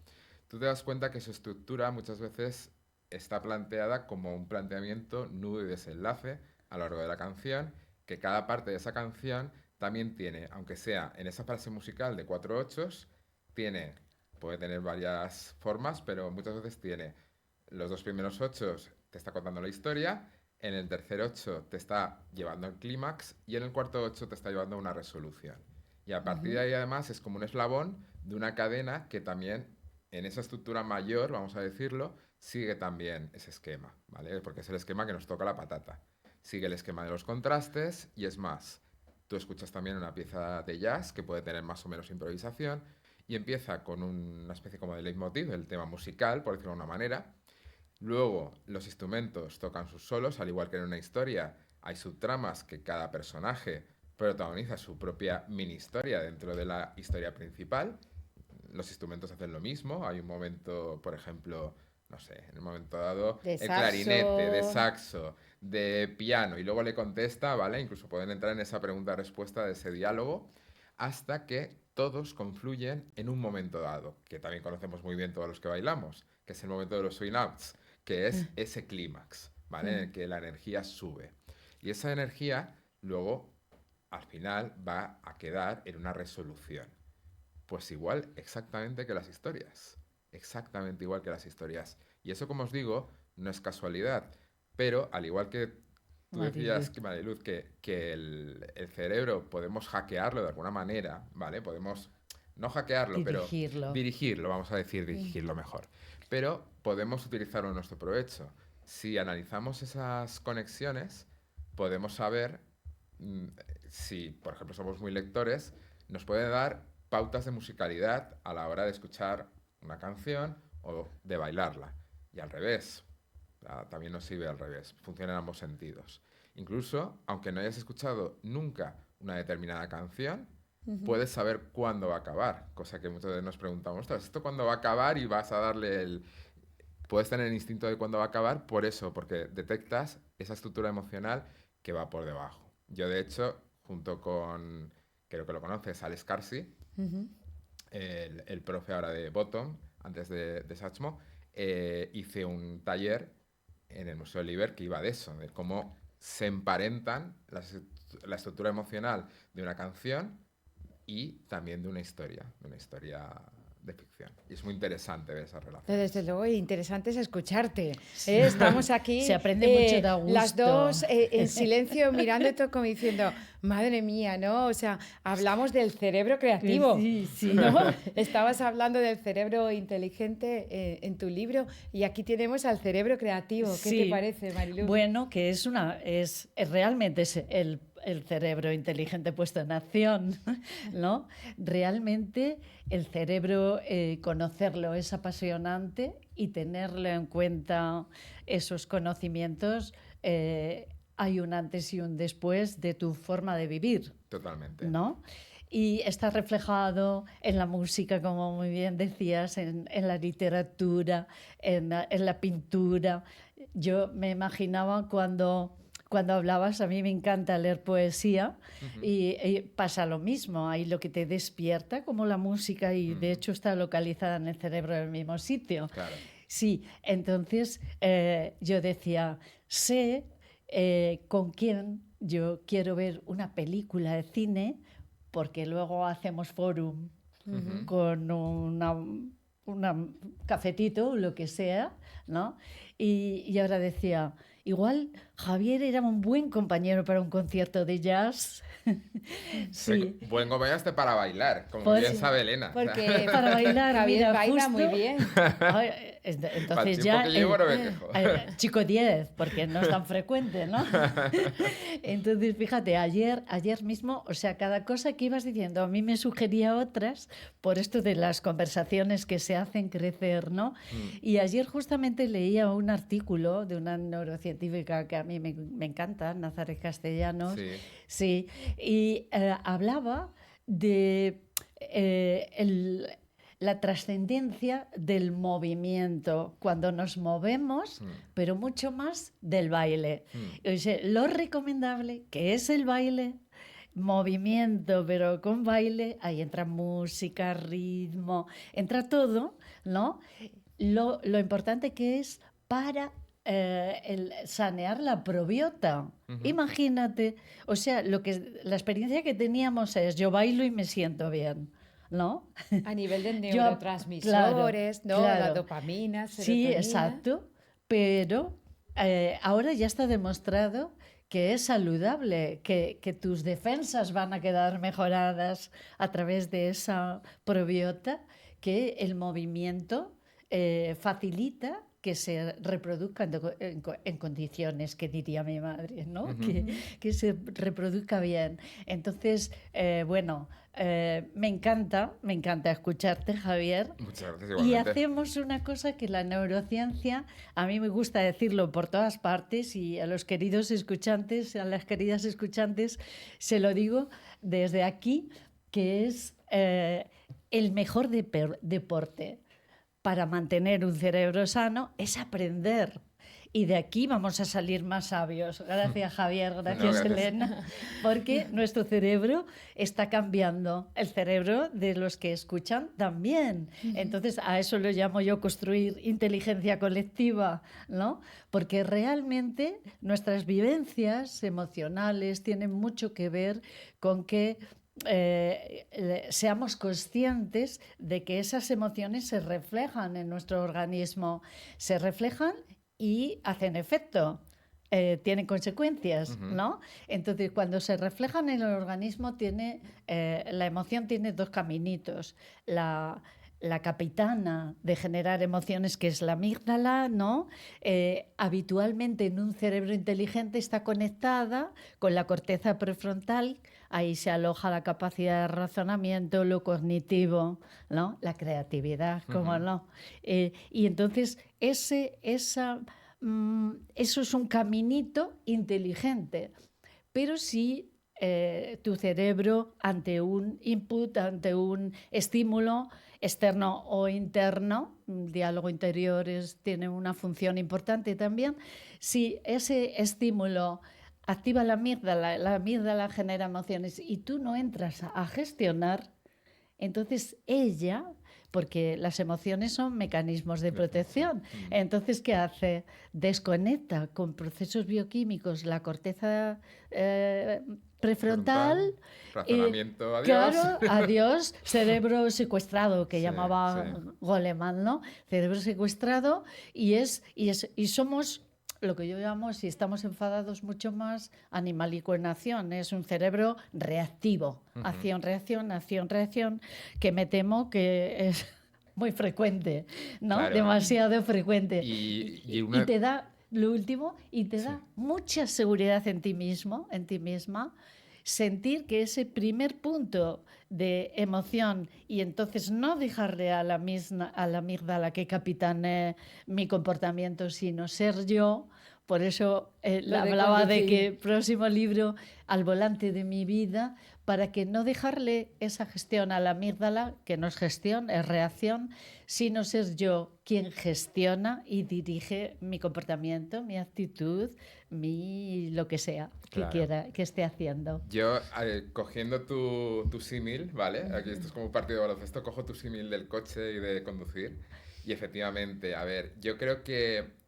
tú te das cuenta que su estructura muchas veces está planteada como un planteamiento nudo y desenlace a lo largo de la canción, que cada parte de esa canción también tiene, aunque sea en esa frase musical de 4/8, puede tener varias formas, pero muchas veces tiene los 2 primeros 8 te está contando la historia, en el tercer 8 te está llevando al clímax y en el cuarto 8 te está llevando a una resolución. Y a partir de ahí además es como un eslabón de una cadena que también en esa estructura mayor, vamos a decirlo, sigue también ese esquema, ¿vale? Porque es el esquema que nos toca la patata. Sigue el esquema de los contrastes y es más, tú escuchas también una pieza de jazz que puede tener más o menos improvisación y empieza con una especie como de leitmotiv, el tema musical, por decirlo de una manera. Luego los instrumentos tocan sus solos, al igual que en una historia hay subtramas que cada personaje protagoniza su propia mini historia dentro de la historia principal. Los instrumentos hacen lo mismo, hay un momento, por ejemplo, no sé, en un momento dado, De el clarinete, de saxo. saxo, de piano, y luego le contesta, ¿vale? Incluso pueden entrar en esa pregunta-respuesta de ese diálogo, hasta que todos confluyen en un momento dado, que también conocemos muy bien todos los que bailamos, que es el momento de los swing outs, que es ese clímax, ¿vale? En el que la energía sube. Y esa energía luego, al final, va a quedar en una resolución. Pues igual exactamente que las historias. Exactamente igual que las historias. Y eso, como os digo, no es casualidad. Pero al igual que tú decías, Mariluz. Mariluz, que el cerebro podemos hackearlo de alguna manera, ¿vale? Podemos no hackearlo, pero Dirigirlo. dirigirlo, vamos a decir, dirigirlo mejor. Pero podemos utilizarlo en nuestro provecho. Si analizamos esas conexiones, podemos saber si, por ejemplo, somos muy lectores, nos puede dar pautas de musicalidad a la hora de escuchar una canción o de bailarla. Y al revés, también nos sirve al revés, funciona en ambos sentidos. Incluso, aunque no hayas escuchado nunca una determinada canción, puedes saber cuándo va a acabar, cosa que muchas veces nos preguntamos, ostras, ¿esto cuándo va a acabar? Y vas a darle el... Puedes tener el instinto de cuándo va a acabar por eso, porque detectas esa estructura emocional que va por debajo. Yo, de hecho, junto con, creo que lo conoces, Alex Carsi, el profe ahora de Bottom, antes de Satchmo, hice un taller en el Museo Liber que iba de eso, de cómo se emparentan la estructura emocional de una canción y también de una historia de ficción. Y es muy interesante ver esa relación. Desde luego, interesante es escucharte. Estamos aquí Se aprende mucho, da las gusto. dos en silencio mirando esto como diciendo, madre mía, ¿no? O sea, hablamos del cerebro creativo. Sí, sí. ¿No? Estabas hablando del cerebro inteligente en tu libro y aquí tenemos al cerebro creativo. ¿Qué Sí. te parece, Mariluz? Bueno, que realmente es el cerebro inteligente puesto en acción, ¿no? Realmente el cerebro, conocerlo es apasionante y tenerlo en cuenta esos conocimientos, hay un antes y un después de tu forma de vivir, Totalmente. ¿no? Y está reflejado en la música, como muy bien decías, en la literatura, en la pintura. Yo me imaginaba cuando hablabas, a mí me encanta leer poesía y pasa lo mismo, hay lo que te despierta como la música y de hecho está localizada en el cerebro en el mismo sitio. Claro. Sí, entonces yo decía, sé con quién yo quiero ver una película de cine porque luego hacemos forum con un cafetito, lo que sea, ¿no? Y ahora decía, igual Javier era un buen compañero para un concierto de jazz. Sí. Buen compañero para bailar, como Pues bien sí, sabe Elena. Porque Para bailar, Javier mira, baila justo- muy bien. Ay, Para el entonces tiempo ya que llevo no me quejo. chico 10, porque no es tan frecuente, ¿no? Entonces, fíjate, ayer mismo, o sea, cada cosa que ibas diciendo a mí me sugería otras por esto de las conversaciones que se hacen crecer, ¿no? Y ayer justamente leía un artículo de una neurocientífica que a mí me encanta, Nazaret Castellanos, Sí. sí, y hablaba de la trascendencia del movimiento, cuando nos movemos, pero mucho más del baile. O sea, lo recomendable que es el baile, movimiento, pero con baile, ahí entra música, ritmo, entra todo, ¿no? Lo importante que es para el sanear la probiota. Ujú. Imagínate, o sea, la experiencia que teníamos es yo bailo y me siento bien, ¿no? A nivel de Yo, claro, neurotransmisores, ¿no? La claro. dopamina, Sí, serotonina. exacto, pero ahora ya está demostrado que es saludable, que tus defensas van a quedar mejoradas a través de esa probiota, que el movimiento facilita que se reproduzca en condiciones, que diría mi madre, ¿no? Ujú. Que se reproduzca bien. Entonces, bueno, me encanta escucharte, Javier. Muchas gracias Y igualmente. hacemos una cosa que la neurociencia, a mí me gusta decirlo por todas partes y a los queridos escuchantes, a las queridas escuchantes, se lo digo desde aquí, que es el mejor deporte para mantener un cerebro sano es aprender. Y de aquí vamos a salir más sabios. Gracias, Javier, No, gracias, gracias. Elena, porque nuestro cerebro está cambiando. El cerebro de los que escuchan también. Entonces, a eso lo llamo yo construir inteligencia colectiva, ¿no? Porque realmente nuestras vivencias emocionales tienen mucho que ver con que seamos conscientes de que esas emociones se reflejan en nuestro organismo, se reflejan y hacen efecto. Tienen consecuencias, Ujú. ¿no? Entonces, cuando se reflejan en el organismo, la emoción tiene dos caminitos. La capitana de generar emociones, que es la amígdala, ¿no? Habitualmente en un cerebro inteligente está conectada con la corteza prefrontal. Ahí se aloja la capacidad de razonamiento, lo cognitivo, ¿no? La creatividad, cómo Ujú. no. Y entonces eso es un caminito inteligente. Pero si tu cerebro ante un input, ante un estímulo externo o interno, un diálogo interior tiene una función importante también, si ese estímulo activa la amígdala genera emociones y tú no entras a gestionar, entonces ella, porque las emociones son mecanismos de Defensa. protección, entonces ¿qué hace? Desconecta con procesos bioquímicos la corteza eh, prefrontal. Frontal, eh, razonamiento, adiós. Claro, adiós, cerebro secuestrado, que Sí, sí. llamaba Goleman, ¿no? Cerebro secuestrado y somos lo que yo llamo, si estamos enfadados, mucho más animalico en acción. Es un cerebro reactivo, acción, reacción, acción, reacción, que me temo que es muy frecuente, ¿no? Claro. Demasiado frecuente. Y Y una... te da, lo último, y te Sí. da mucha seguridad en ti mismo, en ti misma, sentir que ese primer punto de emoción y entonces no dejarle a a la amígdala que capitane mi comportamiento, sino ser yo. Por eso Lo de hablaba de que conducir. próximo libro al volante de mi vida, para que no dejarle esa gestión a la amígdala, que no es gestión, es reacción, sino ser yo quien gestiona y dirige mi comportamiento, mi actitud, lo que sea que Claro. quiera, que esté haciendo. Yo, cogiendo tu símil, ¿vale? Aquí esto es como un partido de baloncesto, cojo tu símil del coche y de conducir. Y efectivamente, a ver, yo creo que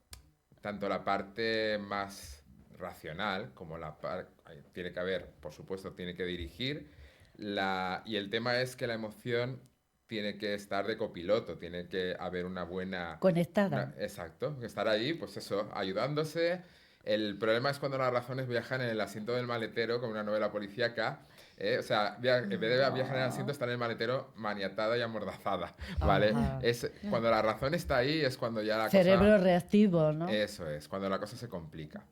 tanto la parte más racional como la parte... Tiene que haber, por supuesto, tiene que dirigir. Y el tema es que la emoción tiene que estar de copiloto, tiene que haber una buena... Conectada. Exacto, estar ahí, pues eso, ayudándose. El problema es cuando las razones viajan en el asiento del maletero, como una novela policíaca. O sea, en vez de viajar en el asiento, está en el maletero maniatada y amordazada, ¿vale? Ajá. Cuando la razón está ahí es cuando ya la Cerebro cosa... reactivo, ¿no? Eso es, cuando la cosa se complica.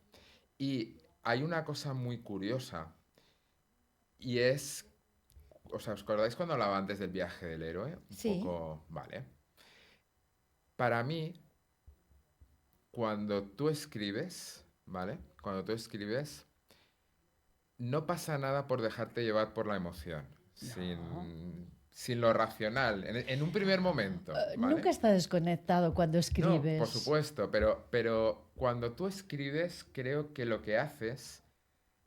Y hay una cosa muy curiosa, y es... ¿Os acordáis cuando hablaba antes del viaje del héroe? Un Sí. poco... Vale. Para mí, cuando tú escribes, ¿vale? Cuando tú escribes, no pasa nada por dejarte llevar por la emoción, No. sin lo racional, en un primer momento, ¿vale? Nunca está desconectado cuando No, por escribes. supuesto, pero cuando tú escribes, creo que lo que haces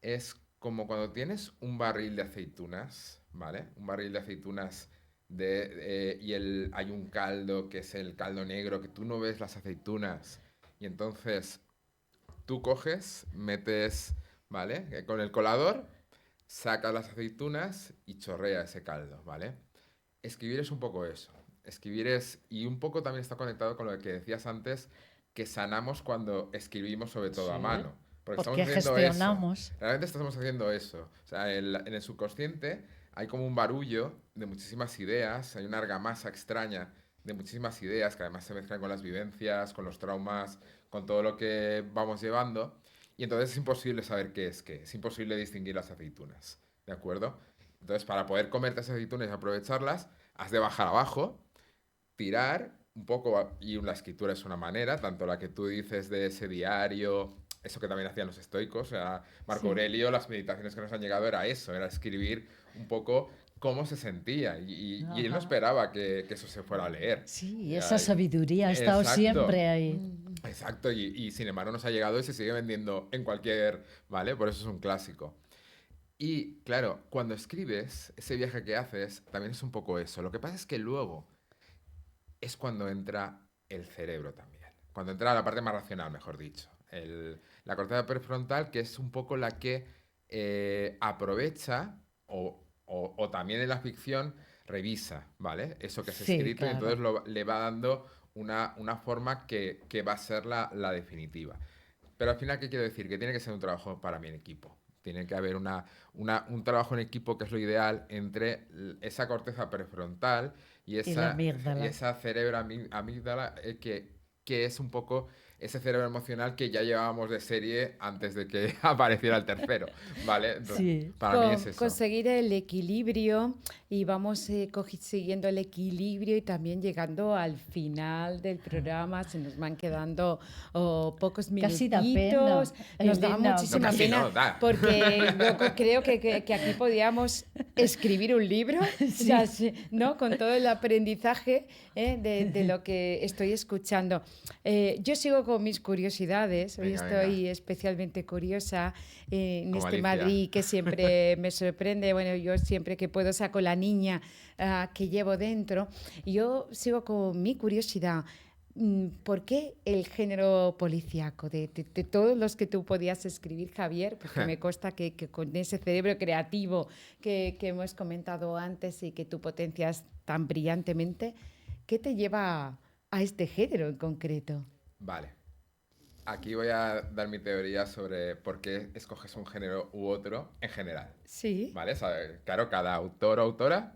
es como cuando tienes un barril de aceitunas, ¿vale? Un barril de aceitunas hay un caldo que es el caldo negro, que tú no ves las aceitunas y entonces tú coges, metes, ¿vale? Con el colador, sacas las aceitunas y chorrea ese caldo, ¿vale? Escribir es un poco eso. Escribir es, y un poco también está conectado con lo que decías antes, que sanamos cuando escribimos sobre todo a Sí, mano. Porque estamos porque haciendo eso. gestionamos. Realmente estamos haciendo eso. O sea, en el subconsciente hay como un barullo de muchísimas ideas, hay una argamasa extraña de muchísimas ideas que además se mezclan con las vivencias, con los traumas, con todo lo que vamos llevando. Y entonces es imposible saber qué, es imposible distinguir las aceitunas, ¿de acuerdo? Entonces, para poder comerte esas aceitunas y aprovecharlas, has de bajar abajo, tirar un poco, y la escritura es una manera, tanto la que tú dices de ese diario, eso que también hacían los estoicos, o sea, Marco Sí. Aurelio, las meditaciones que nos han llegado era eso, era escribir un poco cómo se sentía, y él no Ajá. esperaba que eso se fuera a leer. Sí, Y esa ahí- sabiduría ha estado Exacto. siempre ahí. Exacto, y sin embargo nos ha llegado y se sigue vendiendo en cualquier, ¿vale? Por eso es un clásico. Y claro, cuando escribes, ese viaje que haces también es un poco eso. Lo que pasa es que luego es cuando entra el cerebro también. Cuando entra la parte más racional, mejor dicho. La corteza prefrontal, que es un poco la que aprovecha o también en la ficción revisa, ¿vale? Eso que has Sí, escrito y claro. entonces le va dando una forma que va a ser la definitiva. Pero al final, ¿qué quiero decir? Que tiene que ser un trabajo para mi equipo. Tiene que haber un trabajo en equipo que es lo ideal entre esa corteza prefrontal y Y la esa, y amígdala. esa cerebro amígdala que es un poco ese cerebro emocional que ya llevábamos de serie antes de que apareciera el tercero, ¿vale? Entonces, Sí. para mí es eso. Conseguir el equilibrio y vamos siguiendo el equilibrio y también llegando al final del programa. Se nos van quedando pocos Casi da minutitos. pena, Nos da Elena, muchísima No, casi pena no, da. porque yo creo que aquí podíamos escribir un libro, ya ¿no? Con todo el aprendizaje de lo que estoy escuchando. Yo sigo con mis curiosidades. Hoy Venga, estoy venga. especialmente curiosa en Como este Alicia. Madrid que siempre me sorprende. Bueno, yo siempre que puedo saco la niña que llevo dentro. Y yo sigo con mi curiosidad. ¿Por qué el género policíaco? De todos los que tú podías escribir, Javier, porque me consta que con ese cerebro creativo que hemos comentado antes y que tú potencias tan brillantemente, ¿qué te lleva a este género en concreto? Vale. Aquí voy a dar mi teoría sobre por qué escoges un género u otro en general. Sí, ¿Vale? O sea, claro, cada autor o autora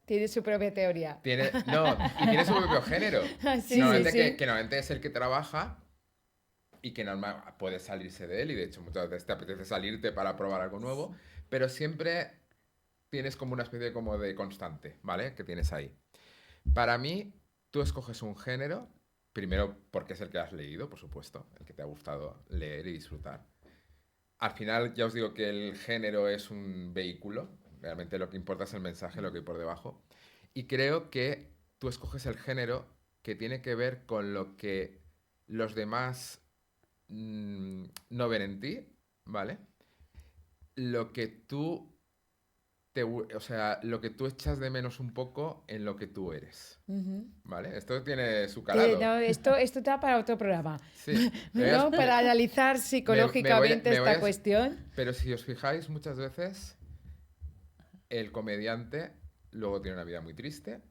tiene su propia teoría. tiene su propio género. Sí, Normalmente sí, sí. que normalmente es el que trabaja y que normal puede salirse de él y de hecho muchas veces te apetece salirte para probar algo nuevo, pero siempre tienes como una especie como de constante, ¿vale? Que tienes ahí. Para mí, tú escoges un género, primero porque es el que has leído, por supuesto, el que te ha gustado leer y disfrutar. Al final, ya os digo que el género es un vehículo, realmente lo que importa es el mensaje, lo que hay por debajo. Y creo que tú escoges el género que tiene que ver con lo que los demás no ven en ti, ¿vale? Lo que tú o sea, lo que tú echas de menos un poco en lo que tú eres, Ujú. ¿vale? Esto tiene su calado. No, esto está para otro programa, Sí, ¿no? Para analizar psicológicamente me voy esta a- cuestión. Pero si os fijáis, muchas veces el comediante luego tiene una vida muy triste.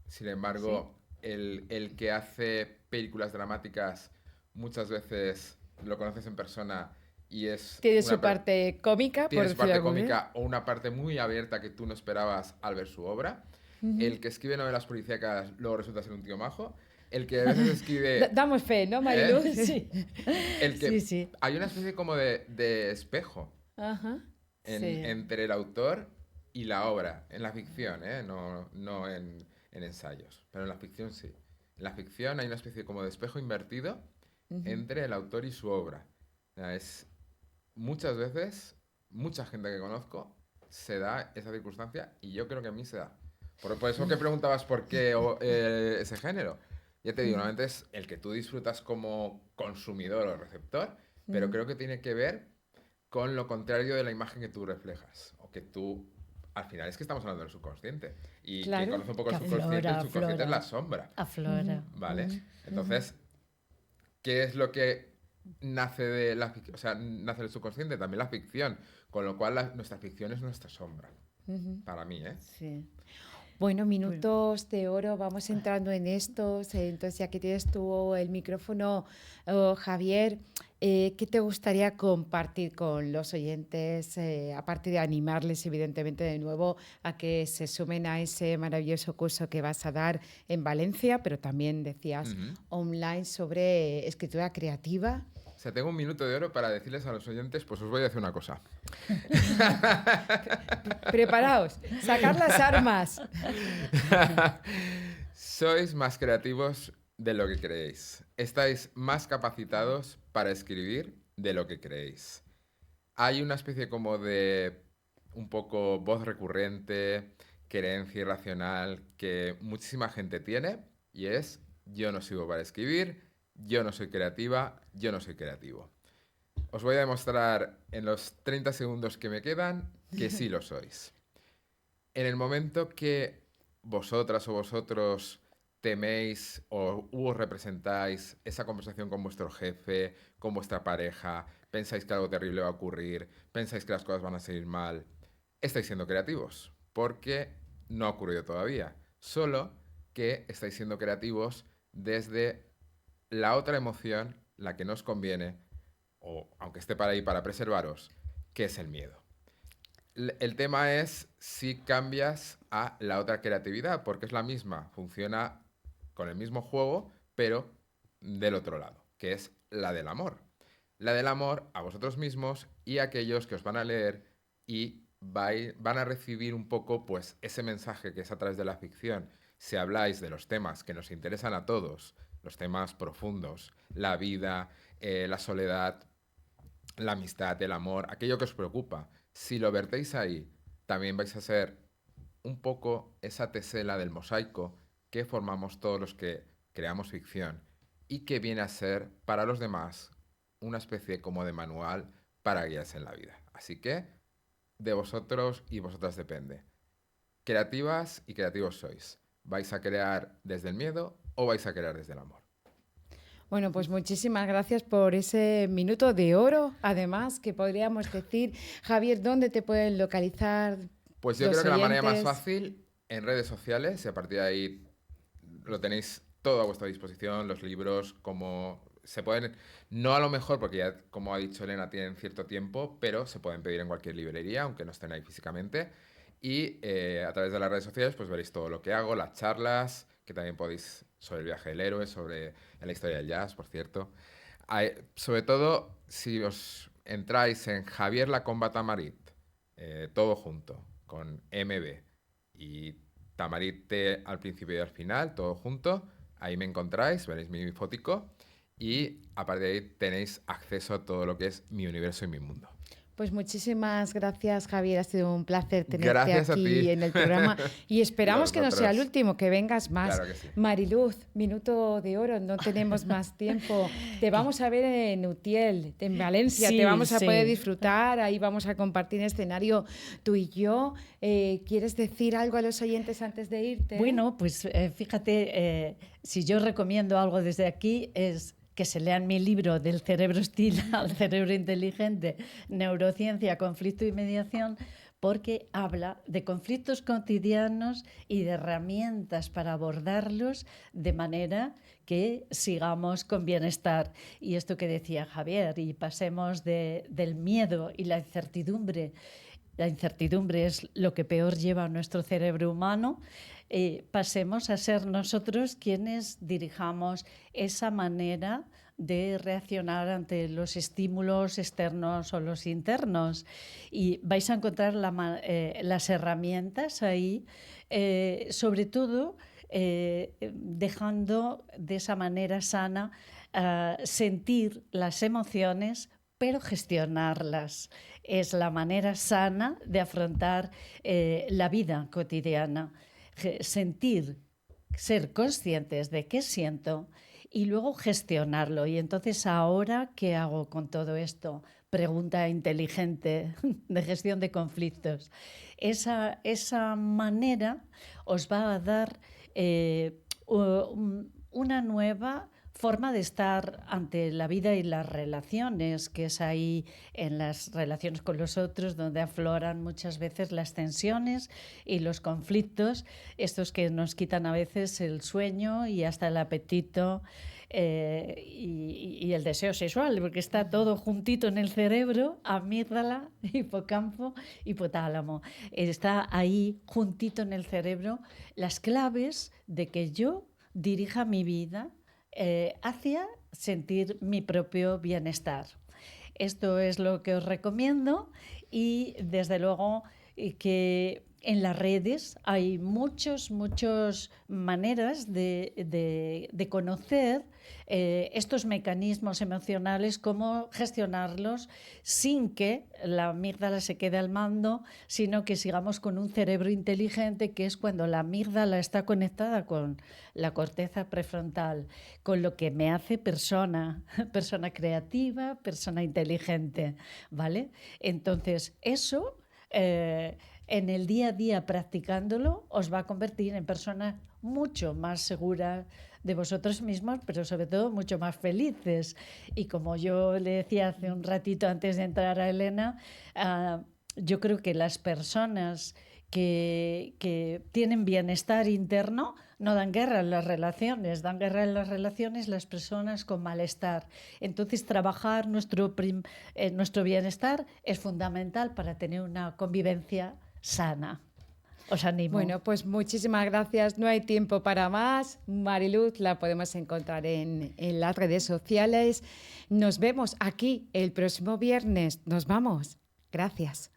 Sin embargo, el que hace películas dramáticas muchas veces lo conoces en persona y es Tiene una su parte cómica, por tiene su decirlo parte de alguna manera. cómica o una parte muy abierta que tú no esperabas al ver su obra. El que escribe novelas policíacas luego resulta ser un tío majo. El que a veces escribe... Damos fe, ¿no, Marilu? Sí. El que Sí, sí. Hay una especie como de espejo Ajá. Sí. entre el autor y la obra, en la ficción, ¿eh? No en ensayos, pero en la ficción sí. En la ficción hay una especie como de espejo invertido entre el autor y su obra. O sea, muchas veces, mucha gente que conozco se da esa circunstancia y yo creo que a mí se da. Por eso que preguntabas por qué ese género. Ya te digo, normalmente es el que tú disfrutas como consumidor o receptor, pero creo que tiene que ver con lo contrario de la imagen que tú reflejas. O que tú, al final es que estamos hablando del subconsciente. Y Claro. quien conoce un poco el Que subconsciente, el aflora, subconsciente es aflora. la sombra. Aflora. ¿Vale? Entonces, ¿qué es lo que nace de o sea, nace del subconsciente, también la ficción, con lo cual nuestra ficción es nuestra sombra, para mí, ¿eh? Sí. Bueno, Pues, minutos de oro, vamos entrando en estos. Entonces, ya que tienes tú el micrófono, Javier, ¿qué te gustaría compartir con los oyentes? Aparte de animarles, evidentemente, de nuevo a que se sumen a ese maravilloso curso que vas a dar en Valencia, pero también decías Ujú. online sobre escritura creativa. O sea, tengo un minuto de oro para decirles a los oyentes, pues os voy a decir una cosa. Preparaos, sacar las armas. Sois más creativos de lo que creéis. Estáis más capacitados para escribir de lo que creéis. Hay una especie como de un poco voz recurrente, creencia irracional que muchísima gente tiene y es yo no sirvo para escribir, yo no soy creativa, yo no soy creativo. Os voy a demostrar en los 30 segundos que me quedan que sí lo sois. En el momento que vosotras o vosotros teméis o os representáis esa conversación con vuestro jefe, con vuestra pareja, pensáis que algo terrible va a ocurrir, pensáis que las cosas van a salir mal, estáis siendo creativos, porque no ha ocurrido todavía. Solo que estáis siendo creativos desde la otra emoción, la que nos conviene, o aunque esté para ahí para preservaros, que es el miedo. El tema es si cambias a la otra creatividad, porque es la misma, funciona con el mismo juego, pero del otro lado, que es la del amor. La del amor a vosotros mismos y a aquellos que os van a leer y van a recibir un poco pues ese mensaje que es a través de la ficción. Si habláis de los temas que nos interesan a todos, los temas profundos, la vida, la soledad, la amistad, el amor, aquello que os preocupa, si lo vertéis ahí, también vais a ser un poco esa tesela del mosaico que formamos todos los que creamos ficción y que viene a ser para los demás una especie como de manual para guiarse en la vida. Así que de vosotros y vosotras depende. Creativas y creativos sois. ¿Vais a crear desde el miedo o vais a crear desde el amor? Bueno, pues muchísimas gracias por ese minuto de oro, además, que podríamos decir. Javier, ¿dónde te pueden localizar Pues yo los creo que la manera más oyentes? fácil en redes sociales y a partir de ahí lo tenéis todo a vuestra disposición, los libros, como se pueden, no a lo mejor porque ya, como ha dicho Elena, tienen cierto tiempo, pero se pueden pedir en cualquier librería, aunque no estén ahí físicamente. Y a través de las redes sociales pues veréis todo lo que hago, las charlas, que también podéis sobre el viaje del héroe, sobre la historia del jazz, por cierto. Sobre todo, si os entráis en Javier Lacomba Tamarit, todo junto, con MB y Tamarit T al principio y al final, todo junto, ahí me encontráis, veréis mi fotico y a partir de ahí tenéis acceso a todo lo que es mi universo y mi mundo. Pues muchísimas gracias, Javier. Ha sido un placer tenerte Gracias a aquí ti. en el programa y Y a esperamos que no sea el vosotros. último, que vengas más. Claro que sí. Mariluz, minuto de oro, no tenemos más tiempo. Te vamos a ver en Utiel, en Valencia, Sí, te vamos a sí. poder disfrutar, ahí vamos a compartir escenario tú y yo. ¿Quieres decir algo a los oyentes antes de irte? Bueno, pues fíjate, si yo recomiendo algo desde aquí es que se lean mi libro Del cerebro hostil al cerebro inteligente, neurociencia, conflicto y mediación, porque habla de conflictos cotidianos y de herramientas para abordarlos de manera que sigamos con bienestar. Y esto que decía Javier, y pasemos del miedo y la incertidumbre. La incertidumbre es lo que peor lleva a nuestro cerebro humano. Pasemos a ser nosotros quienes dirijamos esa manera de reaccionar ante los estímulos externos o los internos. Y vais a encontrar las herramientas ahí, sobre todo dejando de esa manera sana sentir las emociones, pero gestionarlas. Es la manera sana de afrontar la vida cotidiana. Sentir, ser conscientes de qué siento y luego gestionarlo. Y entonces, ¿ahora qué hago con todo esto? Pregunta inteligente de gestión de conflictos. Esa manera os va a dar una nueva forma de estar ante la vida y las relaciones, que es ahí en las relaciones con los otros donde afloran muchas veces las tensiones y los conflictos, estos que nos quitan a veces el sueño y hasta el apetito y el deseo sexual, porque está todo juntito en el cerebro, amígdala, hipocampo, hipotálamo. Está ahí juntito en el cerebro las claves de que yo dirija mi vida hacia sentir mi propio bienestar. Esto es lo que os recomiendo y desde luego que en las redes hay muchas maneras de conocer estos mecanismos emocionales, cómo gestionarlos sin que la amígdala se quede al mando, sino que sigamos con un cerebro inteligente, que es cuando la amígdala está conectada con la corteza prefrontal, con lo que me hace persona creativa, persona inteligente, ¿vale? Entonces, eso en el día a día practicándolo os va a convertir en personas mucho más seguras de vosotros mismos, pero sobre todo mucho más felices. Y como yo le decía hace un ratito antes de entrar a Elena, yo creo que las personas que tienen bienestar interno no dan guerra en las relaciones, dan guerra en las relaciones las personas con malestar. Entonces, trabajar nuestro bienestar es fundamental para tener una convivencia sana. Os animo. Bueno, pues muchísimas gracias. No hay tiempo para más. Mariluz la podemos encontrar en las redes sociales. Nos vemos aquí el próximo viernes. Nos vamos. Gracias.